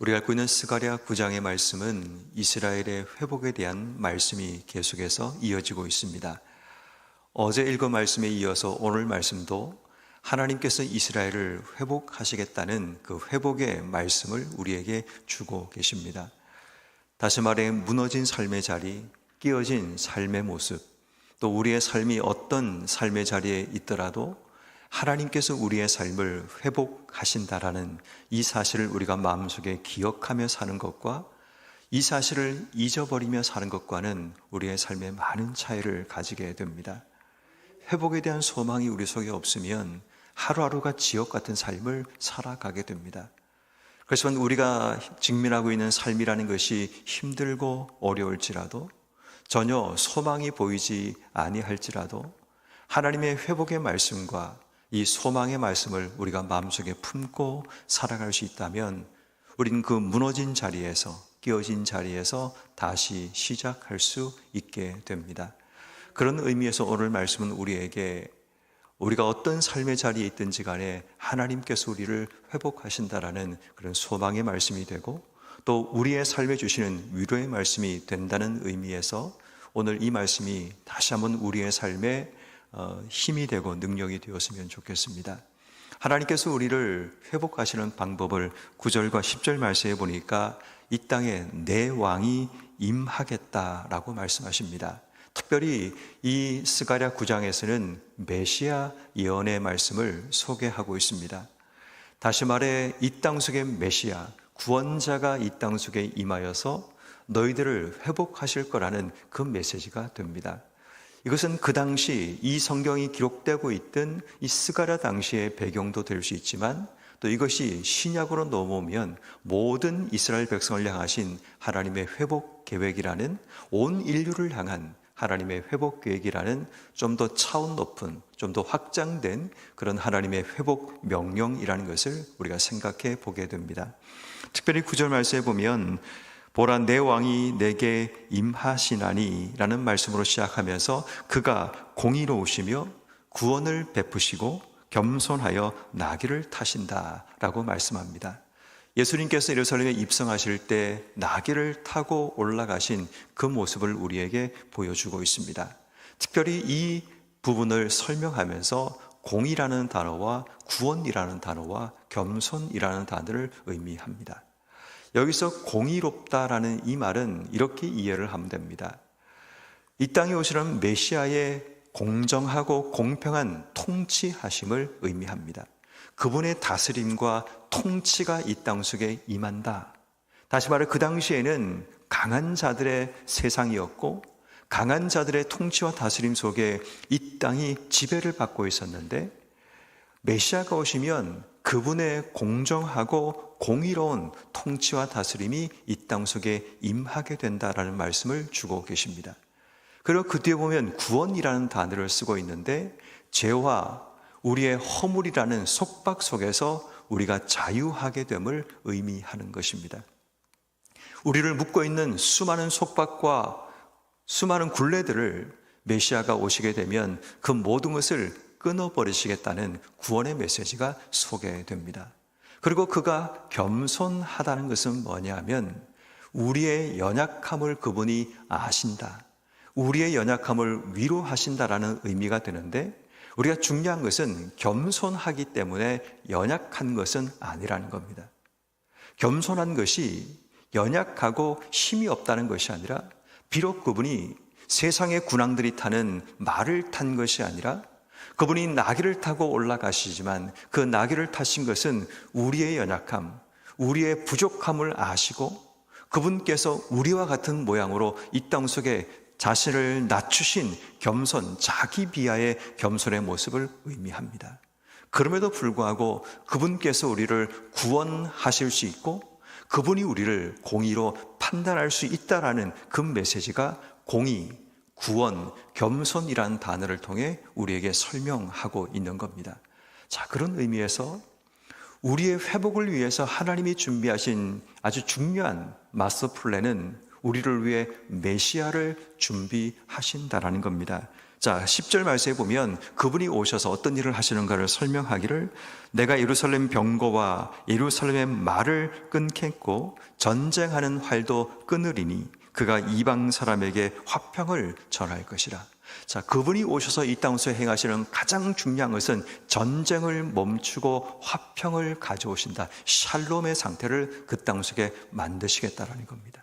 우리가 읽고 있는 스가랴 9장의 말씀은 이스라엘의 회복에 대한 말씀이 계속해서 이어지고 있습니다. 어제 읽은 말씀에 이어서 오늘 말씀도 하나님께서 이스라엘을 회복하시겠다는 그 회복의 말씀을 우리에게 주고 계십니다. 다시 말해 무너진 삶의 자리, 깨어진 삶의 모습, 또 우리의 삶이 어떤 삶의 자리에 있더라도 하나님께서 우리의 삶을 회복하신다라는 이 사실을 우리가 마음속에 기억하며 사는 것과 이 사실을 잊어버리며 사는 것과는 우리의 삶에 많은 차이를 가지게 됩니다. 회복에 대한 소망이 우리 속에 없으면 하루하루가 지옥 같은 삶을 살아가게 됩니다. 그래서 우리가 직면하고 있는 삶이라는 것이 힘들고 어려울지라도 전혀 소망이 보이지 아니할지라도 하나님의 회복의 말씀과 이 소망의 말씀을 우리가 마음속에 품고 살아갈 수 있다면 우리는 그 무너진 자리에서, 깨어진 자리에서 다시 시작할 수 있게 됩니다. 그런 의미에서 오늘 말씀은 우리가 어떤 삶의 자리에 있든지 간에 하나님께서 우리를 회복하신다라는 그런 소망의 말씀이 되고 또 우리의 삶에 주시는 위로의 말씀이 된다는 의미에서 오늘 이 말씀이 다시 한번 우리의 삶에 힘이 되고 능력이 되었으면 좋겠습니다. 하나님께서 우리를 회복하시는 방법을 9절과 10절 말씀해 보니까 이 땅에 내 왕이 임하겠다라고 말씀하십니다. 특별히 이 스가랴 9장에서는 메시아 예언의 말씀을 소개하고 있습니다. 다시 말해 이 땅 속에 메시아, 구원자가 이 땅 속에 임하여서 너희들을 회복하실 거라는 그 메시지가 됩니다. 이것은 그 당시 이 성경이 기록되고 있던 이 스가랴 당시의 배경도 될 수 있지만 또 이것이 신약으로 넘어오면 모든 이스라엘 백성을 향하신 하나님의 회복 계획이라는 온 인류를 향한 하나님의 회복 계획이라는 좀 더 차원 높은, 좀 더 확장된 그런 하나님의 회복 명령이라는 것을 우리가 생각해 보게 됩니다. 특별히 9절 말씀에 보면 보라 내 왕이 내게 임하시나니 라는 말씀으로 시작하면서 그가 공의로우시며 구원을 베푸시고 겸손하여 나귀를 타신다 라고 말씀합니다. 예수님께서 예루살렘에 입성하실 때 나귀를 타고 올라가신 그 모습을 우리에게 보여주고 있습니다. 특별히 이 부분을 설명하면서 공의라는 단어와 구원이라는 단어와 겸손이라는 단어를 의미합니다. 여기서 공의롭다라는 이 말은 이렇게 이해를 하면 됩니다. 이 땅에 오시는 메시아의 공정하고 공평한 통치하심을 의미합니다. 그분의 다스림과 통치가 이 땅 속에 임한다. 다시 말해 그 당시에는 강한 자들의 세상이었고 강한 자들의 통치와 다스림 속에 이 땅이 지배를 받고 있었는데 메시아가 오시면 그분의 공정하고 공의로운 통치와 다스림이 이 땅 속에 임하게 된다라는 말씀을 주고 계십니다. 그리고 그 뒤에 보면 구원이라는 단어를 쓰고 있는데 죄와 우리의 허물이라는 속박 속에서 우리가 자유하게 됨을 의미하는 것입니다. 우리를 묶고 있는 수많은 속박과 수많은 굴레들을 메시아가 오시게 되면 그 모든 것을 끊어버리시겠다는 구원의 메시지가 소개됩니다. 그리고 그가 겸손하다는 것은 뭐냐면 우리의 연약함을 그분이 아신다. 우리의 연약함을 위로하신다라는 의미가 되는데 우리가 중요한 것은 겸손하기 때문에 연약한 것은 아니라는 겁니다. 겸손한 것이 연약하고 힘이 없다는 것이 아니라 비록 그분이 세상의 군왕들이 타는 말을 탄 것이 아니라 그분이 나귀를 타고 올라가시지만 그 나귀를 타신 것은 우리의 연약함, 우리의 부족함을 아시고 그분께서 우리와 같은 모양으로 이 땅 속에 자신을 낮추신 겸손, 자기 비하의 겸손의 모습을 의미합니다. 그럼에도 불구하고 그분께서 우리를 구원하실 수 있고 그분이 우리를 공의로 판단할 수 있다라는 그 메시지가 공의, 구원, 겸손이라는 단어를 통해 우리에게 설명하고 있는 겁니다. 자, 그런 의미에서 우리의 회복을 위해서 하나님이 준비하신 아주 중요한 마스터 플랜은 우리를 위해 메시아를 준비하신다라는 겁니다. 자, 10절 말씀에 보면 그분이 오셔서 어떤 일을 하시는가를 설명하기를 내가 예루살렘 병거와 예루살렘의 말을 끊겠고 전쟁하는 활도 끊으리니 그가 이방 사람에게 화평을 전할 것이라. 자, 그분이 오셔서 이 땅에서 행하시는 가장 중요한 것은 전쟁을 멈추고 화평을 가져오신다. 샬롬의 상태를 그 땅 속에 만드시겠다라는 겁니다.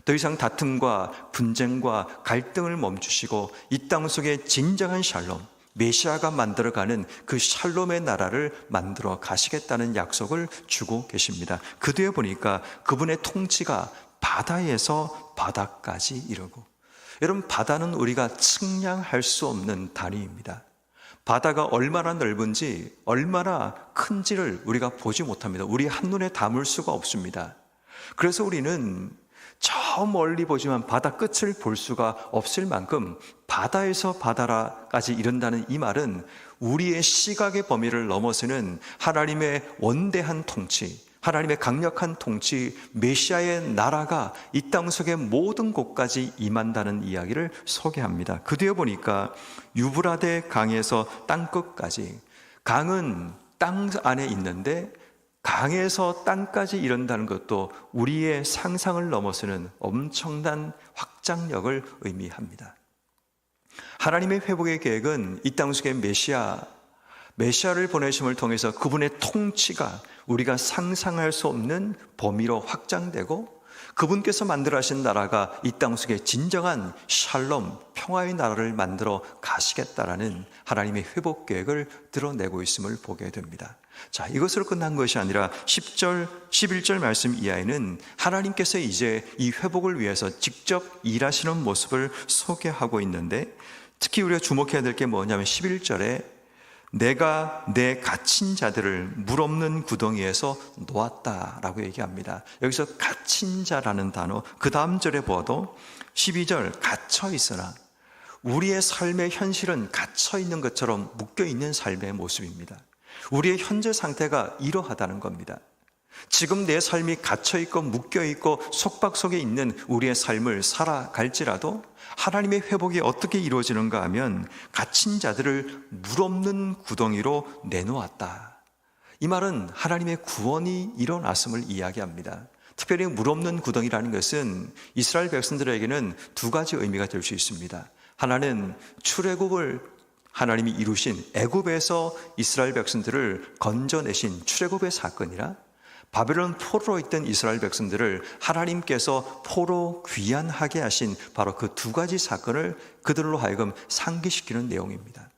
더 이상 다툼과 분쟁과 갈등을 멈추시고 이 땅 속에 진정한 샬롬, 메시아가 만들어가는 그 샬롬의 나라를 만들어 가시겠다는 약속을 주고 계십니다. 그 뒤에 보니까 그분의 통치가 바다에서 바다까지 이르고, 여러분, 바다는 우리가 측량할 수 없는 단위입니다. 바다가 얼마나 넓은지, 얼마나 큰지를 우리가 보지 못합니다. 우리 한눈에 담을 수가 없습니다. 그래서 우리는 저 멀리 보지만 바다 끝을 볼 수가 없을 만큼 바다에서 바다라까지 이른다는 이 말은 우리의 시각의 범위를 넘어서는 하나님의 원대한 통치, 하나님의 강력한 통치, 메시아의 나라가 이 땅 속의 모든 곳까지 임한다는 이야기를 소개합니다. 그 뒤에 보니까 유브라데 강에서 땅끝까지, 강은 땅 안에 있는데 강에서 땅까지 이른다는 것도 우리의 상상을 넘어서는 엄청난 확장력을 의미합니다. 하나님의 회복의 계획은 이 땅 속의 메시아를 보내심을 통해서 그분의 통치가 우리가 상상할 수 없는 범위로 확장되고, 그분께서 만들어 하신 나라가 이 땅 속에 진정한 샬롬, 평화의 나라를 만들어 가시겠다라는 하나님의 회복 계획을 드러내고 있음을 보게 됩니다. 자, 이것으로 끝난 것이 아니라 10절, 11절 말씀 이하에는 하나님께서 이제 이 회복을 위해서 직접 일하시는 모습을 소개하고 있는데, 특히 우리가 주목해야 될 게 뭐냐면 11절에 내가 내 갇힌 자들을 물 없는 구덩이에서 놓았다라고 얘기합니다. 여기서 갇힌 자라는 단어, 그 다음 절에 보아도 12절 갇혀 있으나, 우리의 삶의 현실은 갇혀 있는 것처럼 묶여 있는 삶의 모습입니다. 우리의 현재 상태가 이러하다는 겁니다. 지금 내 삶이 갇혀있고 묶여있고 속박 속에 있는 우리의 삶을 살아갈지라도 하나님의 회복이 어떻게 이루어지는가 하면 갇힌 자들을 물 없는 구덩이로 내놓았다. 이 말은 하나님의 구원이 일어났음을 이야기합니다. 특별히 물 없는 구덩이라는 것은 이스라엘 백성들에게는 두 가지 의미가 될 수 있습니다. 하나는 출애굽을 하나님이 이루신 애굽에서 이스라엘 백성들을 건져내신 출애굽의 사건이라, 바벨론 포로로 있던 이스라엘 백성들을 하나님께서 포로 귀환하게 하신 바로 그 두 가지 사건을 그들로 하여금 상기시키는 내용입니다.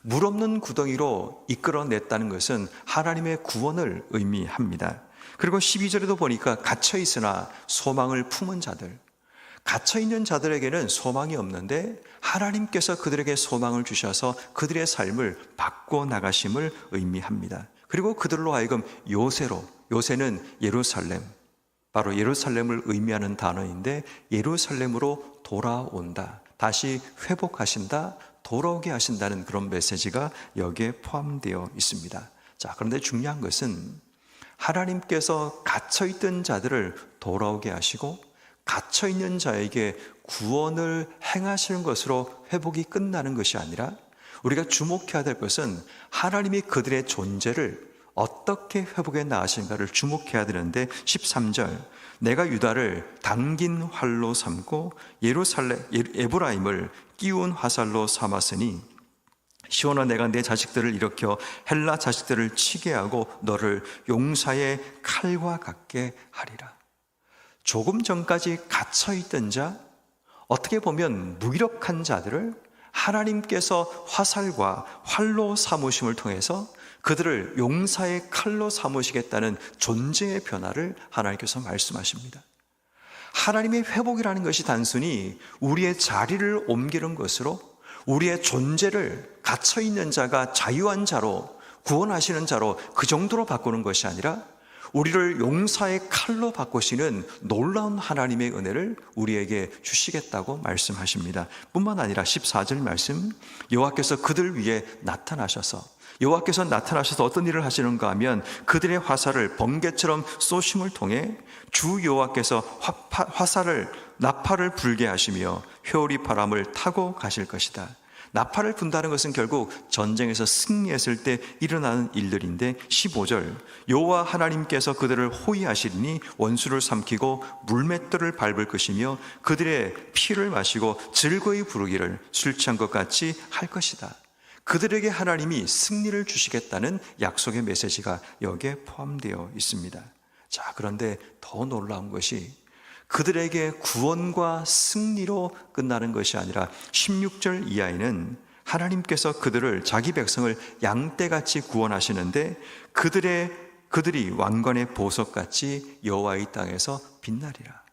물 없는 구덩이로 이끌어냈다는 것은 하나님의 구원을 의미합니다. 그리고 12절에도 보니까 갇혀있으나 소망을 품은 자들, 갇혀있는 자들에게는 소망이 없는데 하나님께서 그들에게 소망을 주셔서 그들의 삶을 바꿔나가심을 의미합니다. 그리고 그들로 하여금 요새는 예루살렘, 바로 예루살렘을 의미하는 단어인데 예루살렘으로 돌아온다, 다시 회복하신다, 돌아오게 하신다는 그런 메시지가 여기에 포함되어 있습니다. 자, 그런데 중요한 것은 하나님께서 갇혀있던 자들을 돌아오게 하시고 갇혀있는 자에게 구원을 행하시는 것으로 회복이 끝나는 것이 아니라, 우리가 주목해야 될 것은 하나님이 그들의 존재를 어떻게 회복해 나가신가를 주목해야 되는데 13절 내가 유다를 당긴 활로 삼고 에브라임을 끼운 화살로 삼았으니 시온아 내가 내 자식들을 일으켜 헬라 자식들을 치게 하고 너를 용사의 칼과 같게 하리라. 조금 전까지 갇혀있던 자, 어떻게 보면 무기력한 자들을 하나님께서 화살과 활로 삼으심을 통해서 그들을 용사의 칼로 삼으시겠다는 존재의 변화를 하나님께서 말씀하십니다. 하나님의 회복이라는 것이 단순히 우리의 자리를 옮기는 것으로, 우리의 존재를 갇혀있는 자가 자유한 자로, 구원하시는 자로 그 정도로 바꾸는 것이 아니라 우리를 용사의 칼로 바꾸시는 놀라운 하나님의 은혜를 우리에게 주시겠다고 말씀하십니다. 뿐만 아니라 14절 말씀, 여호와께서 그들 위에 나타나셔서 어떤 일을 하시는가 하면 그들의 화살을 번개처럼 쏘심을 통해 주 여호와께서 나팔을 불게 하시며 회오리 바람을 타고 가실 것이다. 나팔을 분다는 것은 결국 전쟁에서 승리했을 때 일어나는 일들인데 15절 여호와 하나님께서 그들을 호위하시리니 원수를 삼키고 물맷돌을 밟을 것이며 그들의 피를 마시고 즐거이 부르기를 술 취한 것 같이 할 것이다. 그들에게 하나님이 승리를 주시겠다는 약속의 메시지가 여기에 포함되어 있습니다. 자, 그런데 더 놀라운 것이 그들에게 구원과 승리로 끝나는 것이 아니라 16절 이하에는 하나님께서 그들을 자기 백성을 양떼같이 구원하시는데 그들이 왕관의 보석같이 여호와의 땅에서 빛나리라.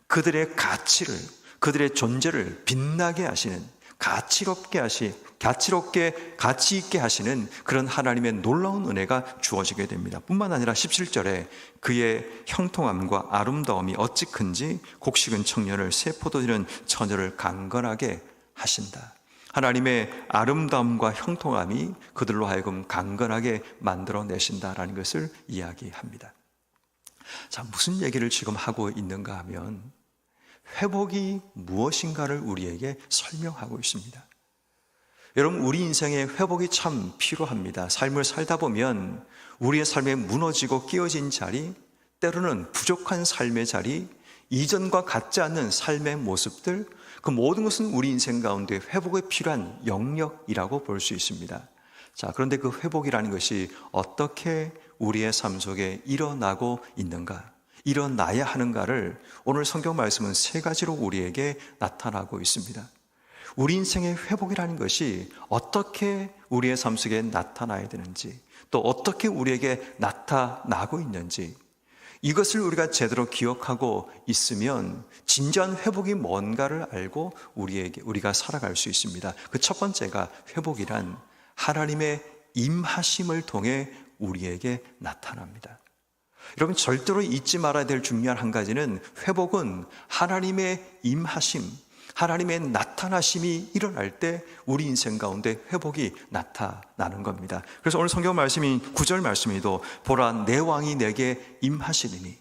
그들의 가치를, 그들의 존재를 빛나게 하시는, 가치 있게 하시는 그런 하나님의 놀라운 은혜가 주어지게 됩니다. 뿐만 아니라 17절에 그의 형통함과 아름다움이 어찌 큰지 곡식은 청년을 새 포도주는 처녀를 강건하게 하신다. 하나님의 아름다움과 형통함이 그들로 하여금 강건하게 만들어내신다라는 것을 이야기합니다. 자, 무슨 얘기를 지금 하고 있는가 하면 회복이 무엇인가를 우리에게 설명하고 있습니다. 여러분, 우리 인생에 회복이 참 필요합니다. 삶을 살다 보면 우리의 삶에 무너지고 끼어진 자리, 때로는 부족한 삶의 자리, 이전과 같지 않는 삶의 모습들, 그 모든 것은 우리 인생 가운데 회복에 필요한 영역이라고 볼 수 있습니다. 자, 그런데 그 회복이라는 것이 어떻게 우리의 삶 속에 일어나고 있는가, 일어나야 하는가를 오늘 성경 말씀은 세 가지로 우리에게 나타나고 있습니다. 우리 인생의 회복이라는 것이 어떻게 우리의 삶 속에 나타나야 되는지, 또 어떻게 우리에게 나타나고 있는지, 이것을 우리가 제대로 기억하고 있으면 진정한 회복이 뭔가를 알고 우리가 살아갈 수 있습니다. 그 첫 번째가 회복이란 하나님의 임하심을 통해 우리에게 나타납니다. 여러분, 절대로 잊지 말아야 될 중요한 한 가지는 회복은 하나님의 임하심, 하나님의 나타나심이 일어날 때 우리 인생 가운데 회복이 나타나는 겁니다. 그래서 오늘 성경 말씀인 9절 말씀에도 보라 내 왕이 내게 임하시리니,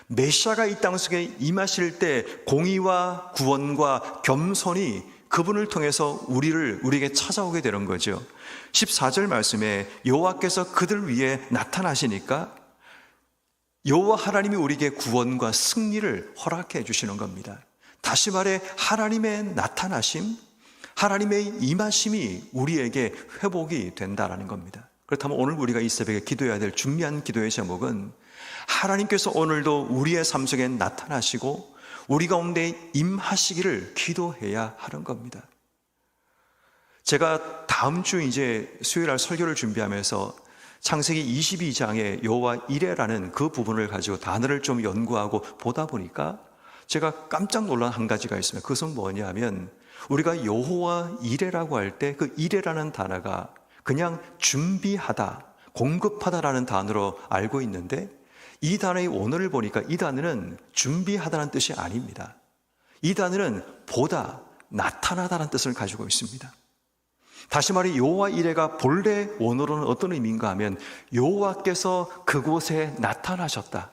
메시아가 이 땅 속에 임하실 때 공의와 구원과 겸손이 그분을 통해서 우리에게 찾아오게 되는 거죠. 14절 말씀에 여호와께서 그들 위해 나타나시니까 여호와 하나님이 우리에게 구원과 승리를 허락해 주시는 겁니다. 다시 말해 하나님의 나타나심, 하나님의 임하심이 우리에게 회복이 된다는 겁니다. 그렇다면 오늘 우리가 이 새벽에 기도해야 될 중요한 기도의 제목은 하나님께서 오늘도 우리의 삶 속에 나타나시고 우리 가운데 임하시기를 기도해야 하는 겁니다. 제가 다음 주 이제 수요일날 설교를 준비하면서 창세기 22장의 여호와 이레라는 그 부분을 가지고 단어를 좀 연구하고 보다 보니까 제가 깜짝 놀란 한 가지가 있습니다. 그것은 뭐냐면 우리가 여호와 이레라고 할 때 그 이레라는 단어가 그냥 준비하다, 공급하다라는 단어로 알고 있는데 이 단어의 원어를 보니까 이 단어는 준비하다는 뜻이 아닙니다. 이 단어는 보다, 나타나다라는 뜻을 가지고 있습니다. 다시 말해 여호와 이레가 본래 원어로는 어떤 의미인가 하면 여호와께서 그곳에 나타나셨다,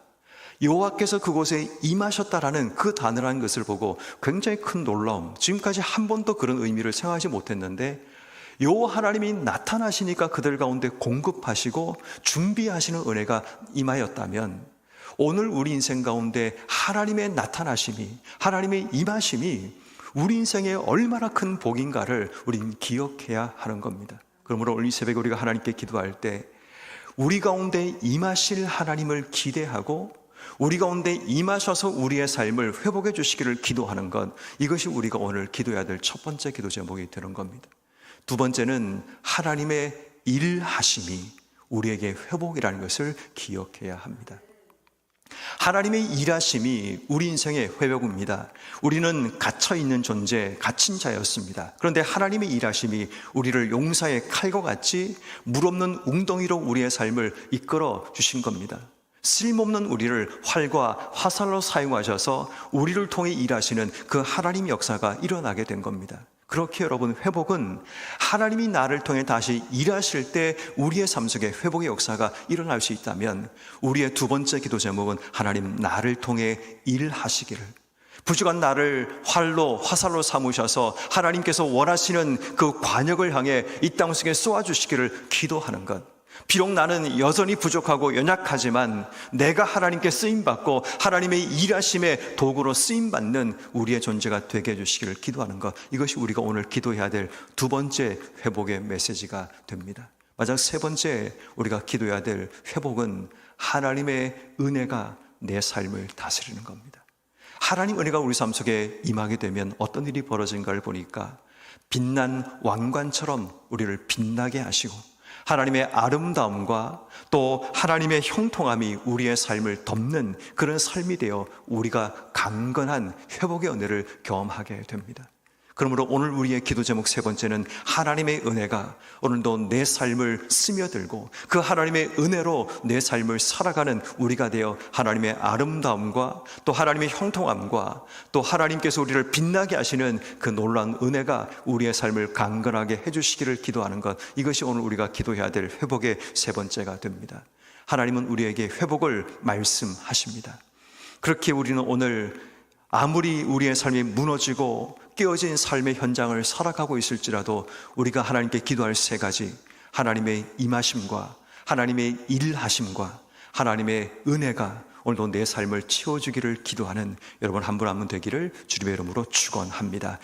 여호와께서 그곳에 임하셨다라는 그 단어라는 것을 보고 굉장히 큰 놀라움, 지금까지 한 번도 그런 의미를 생각하지 못했는데 여호와 하나님이 나타나시니까 그들 가운데 공급하시고 준비하시는 은혜가 임하였다면 오늘 우리 인생 가운데 하나님의 나타나심이, 하나님의 임하심이 우리 인생에 얼마나 큰 복인가를 우리는 기억해야 하는 겁니다. 그러므로 오늘 이 새벽에 우리가 하나님께 기도할 때 우리 가운데 임하실 하나님을 기대하고 우리 가운데 임하셔서 우리의 삶을 회복해 주시기를 기도하는 것, 이것이 우리가 오늘 기도해야 될 첫 번째 기도 제목이 되는 겁니다. 두 번째는 하나님의 일하심이 우리에게 회복이라는 것을 기억해야 합니다. 하나님의 일하심이 우리 인생의 회복입니다. 우리는 갇혀있는 존재, 갇힌 자였습니다. 그런데 하나님의 일하심이 우리를 용사의 칼과 같이 물없는 웅덩이로 우리의 삶을 이끌어 주신 겁니다. 쓸모없는 우리를 활과 화살로 사용하셔서 우리를 통해 일하시는 그 하나님의 역사가 일어나게 된 겁니다. 그렇게 여러분, 회복은 하나님이 나를 통해 다시 일하실 때 우리의 삶 속에 회복의 역사가 일어날 수 있다면 우리의 두 번째 기도 제목은 하나님 나를 통해 일하시기를, 부족한 나를 화살로 삼으셔서 하나님께서 원하시는 그 관역을 향해 이 땅 속에 쏘아주시기를 기도하는 것. 비록 나는 여전히 부족하고 연약하지만 내가 하나님께 쓰임받고 하나님의 일하심의 도구로 쓰임받는 우리의 존재가 되게 해주시기를 기도하는 것. 이것이 우리가 오늘 기도해야 될 두 번째 회복의 메시지가 됩니다. 마지막 세 번째 우리가 기도해야 될 회복은 하나님의 은혜가 내 삶을 다스리는 겁니다. 하나님 은혜가 우리 삶 속에 임하게 되면 어떤 일이 벌어진가를 보니까 빛난 왕관처럼 우리를 빛나게 하시고 하나님의 아름다움과 또 하나님의 형통함이 우리의 삶을 덮는 그런 삶이 되어 우리가 강건한 회복의 은혜를 경험하게 됩니다. 그러므로 오늘 우리의 기도 제목 세 번째는 하나님의 은혜가 오늘도 내 삶을 스며들고 그 하나님의 은혜로 내 삶을 살아가는 우리가 되어 하나님의 아름다움과 또 하나님의 형통함과 또 하나님께서 우리를 빛나게 하시는 그 놀라운 은혜가 우리의 삶을 강건하게 해주시기를 기도하는 것, 이것이 오늘 우리가 기도해야 될 회복의 세 번째가 됩니다. 하나님은 우리에게 회복을 말씀하십니다. 그렇게 우리는 오늘 아무리 우리의 삶이 무너지고 깨어진 삶의 현장을 살아가고 있을지라도 우리가 하나님께 기도할 세 가지, 하나님의 임하심과 하나님의 일하심과 하나님의 은혜가 오늘도 내 삶을 채워주기를 기도하는 여러분 한 분 한 분 되기를 주님의 이름으로 축원합니다.